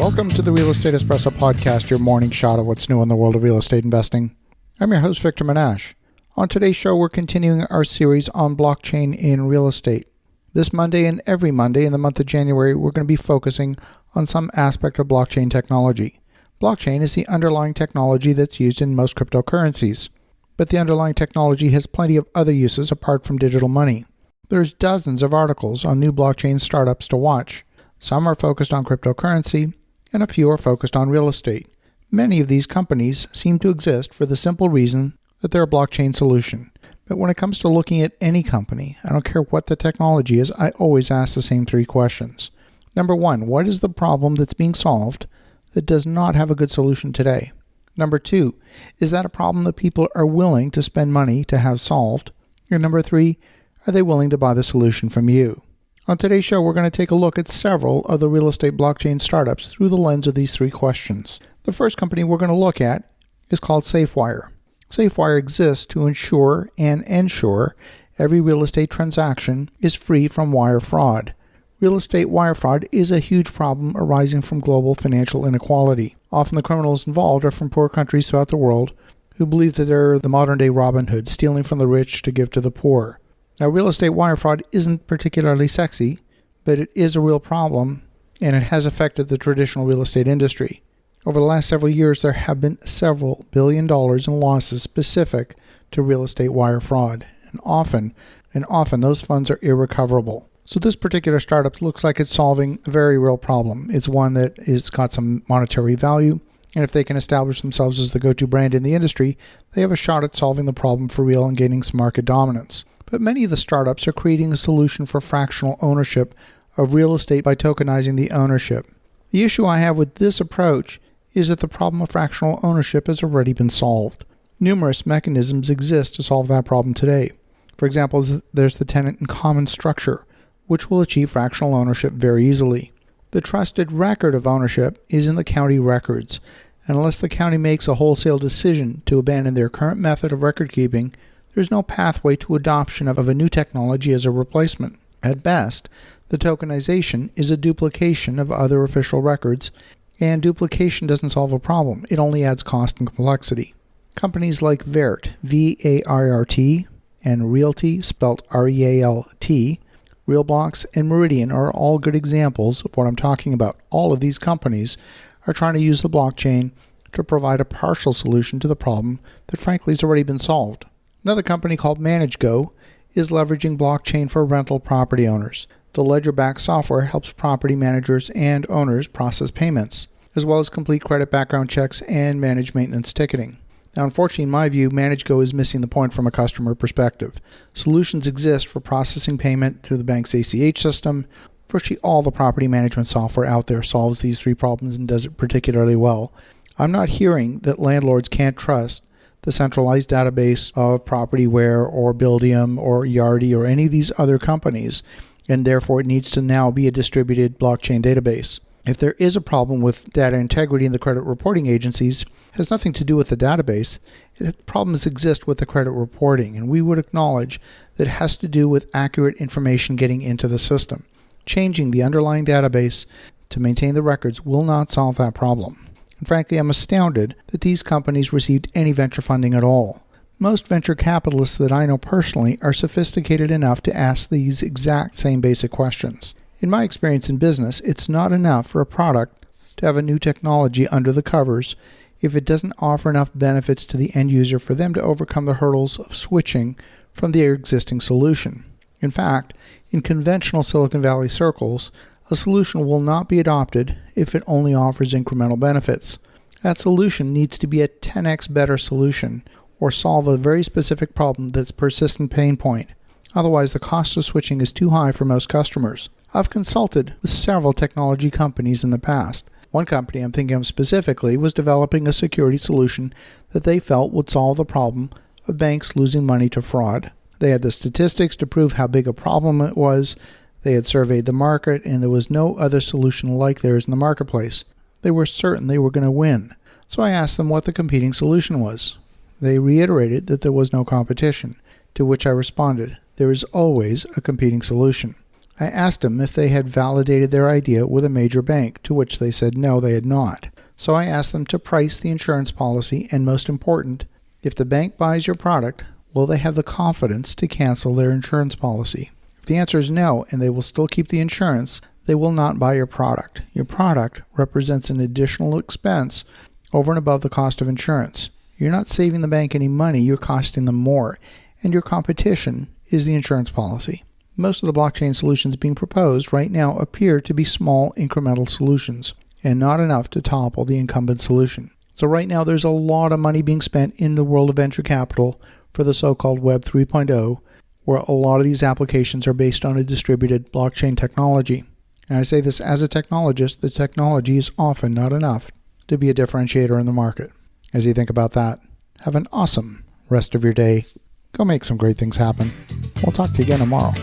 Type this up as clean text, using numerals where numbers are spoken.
Welcome to the Real Estate Espresso Podcast, your morning shot of what's new in the world of real estate investing. I'm your host, Victor Menasce. On today's show, we're continuing our series on blockchain in real estate. This Monday and every Monday in the month of January, we're going to be focusing on some aspect of blockchain technology. Blockchain is the underlying technology that's used in most cryptocurrencies, but the underlying technology has plenty of other uses apart from digital money. There's dozens of articles on new blockchain startups to watch. Some are focused on cryptocurrency, and a few are focused on real estate. Many of these companies seem to exist for the simple reason that they're a blockchain solution. But when it comes to looking at any company, I don't care what the technology is, I always ask the same three questions. Number one, what is the problem that's being solved that does not have a good solution today? Number two, is that a problem that people are willing to spend money to have solved? And number three, are they willing to buy the solution from you? On today's show, we're going to take a look at several of the real estate blockchain startups through the lens of these three questions. The first company we're going to look at is called Safewire. Safewire exists to ensure and ensure every real estate transaction is free from wire fraud. Real estate wire fraud is a huge problem arising from global financial inequality. Often the criminals involved are from poor countries throughout the world who believe that they're the modern-day Robin Hood, stealing from the rich to give to the poor. Now, real estate wire fraud isn't particularly sexy, but it is a real problem, and it has affected the traditional real estate industry. Over the last several years, there have been several $1 billion in losses specific to real estate wire fraud, and often those funds are irrecoverable. So this particular startup looks like it's solving a very real problem. It's one that has got some monetary value, and if they can establish themselves as the go-to brand in the industry, they have a shot at solving the problem for real and gaining some market dominance. But many of the startups are creating a solution for fractional ownership of real estate by tokenizing the ownership. The issue I have with this approach is that the problem of fractional ownership has already been solved. Numerous mechanisms exist to solve that problem today. For example, there's the tenant in common structure, which will achieve fractional ownership very easily. The trusted record of ownership is in the county records, and unless the county makes a wholesale decision to abandon their current method of record keeping, there's no pathway to adoption of a new technology as a replacement. At best, the tokenization is a duplication of other official records, and duplication doesn't solve a problem. It only adds cost and complexity. Companies like Vert, V-A-R-R-T, and Realty, spelt R-E-A-L-T, RealBlocks, and Meridian are all good examples of what I'm talking about. All of these companies are trying to use the blockchain to provide a partial solution to the problem that frankly has already been solved. Another company called ManageGo is leveraging blockchain for rental property owners. The ledger-backed software helps property managers and owners process payments, as well as complete credit background checks and manage maintenance ticketing. Now, unfortunately, in my view, ManageGo is missing the point from a customer perspective. Solutions exist for processing payment through the bank's ACH system. Virtually all the property management software out there solves these three problems and does it particularly well. I'm not hearing that landlords can't trust the centralized database of Propertyware or Buildium or Yardi or any of these other companies, and therefore it needs to now be a distributed blockchain database. If there is a problem with data integrity in the credit reporting agencies, it has nothing to do with the database. Problems exist with the credit reporting, and we would acknowledge that it has to do with accurate information getting into the system. Changing the underlying database to maintain the records will not solve that problem. And frankly, I'm astounded that these companies received any venture funding at all. Most venture capitalists that I know personally are sophisticated enough to ask these exact same basic questions. In my experience in business, it's not enough for a product to have a new technology under the covers if it doesn't offer enough benefits to the end user for them to overcome the hurdles of switching from their existing solution. In fact, in conventional Silicon Valley circles, a solution will not be adopted if it only offers incremental benefits. That solution needs to be a 10x better solution or solve a very specific problem that's a persistent pain point. Otherwise, the cost of switching is too high for most customers. I've consulted with several technology companies in the past. One company I'm thinking of specifically was developing a security solution that they felt would solve the problem of banks losing money to fraud. They had the statistics to prove how big a problem it was. They had surveyed the market, and there was no other solution like theirs in the marketplace. They were certain they were going to win. So I asked them what the competing solution was. They reiterated that there was no competition, to which I responded, there is always a competing solution. I asked them if they had validated their idea with a major bank, to which they said no, they had not. So I asked them to price the insurance policy, and most important, if the bank buys your product, will they have the confidence to cancel their insurance policy? If the answer is no, and they will still keep the insurance, they will not buy your product. Your product represents an additional expense over and above the cost of insurance. You're not saving the bank any money, you're costing them more, and your competition is the insurance policy. Most of the blockchain solutions being proposed right now appear to be small incremental solutions and not enough to topple the incumbent solution. So right now there's a lot of money being spent in the world of venture capital for the so-called Web 3.0, where a lot of these applications are based on a distributed blockchain technology. And I say this as a technologist, the technology is often not enough to be a differentiator in the market. As you think about that, have an awesome rest of your day. Go make some great things happen. We'll talk to you again tomorrow.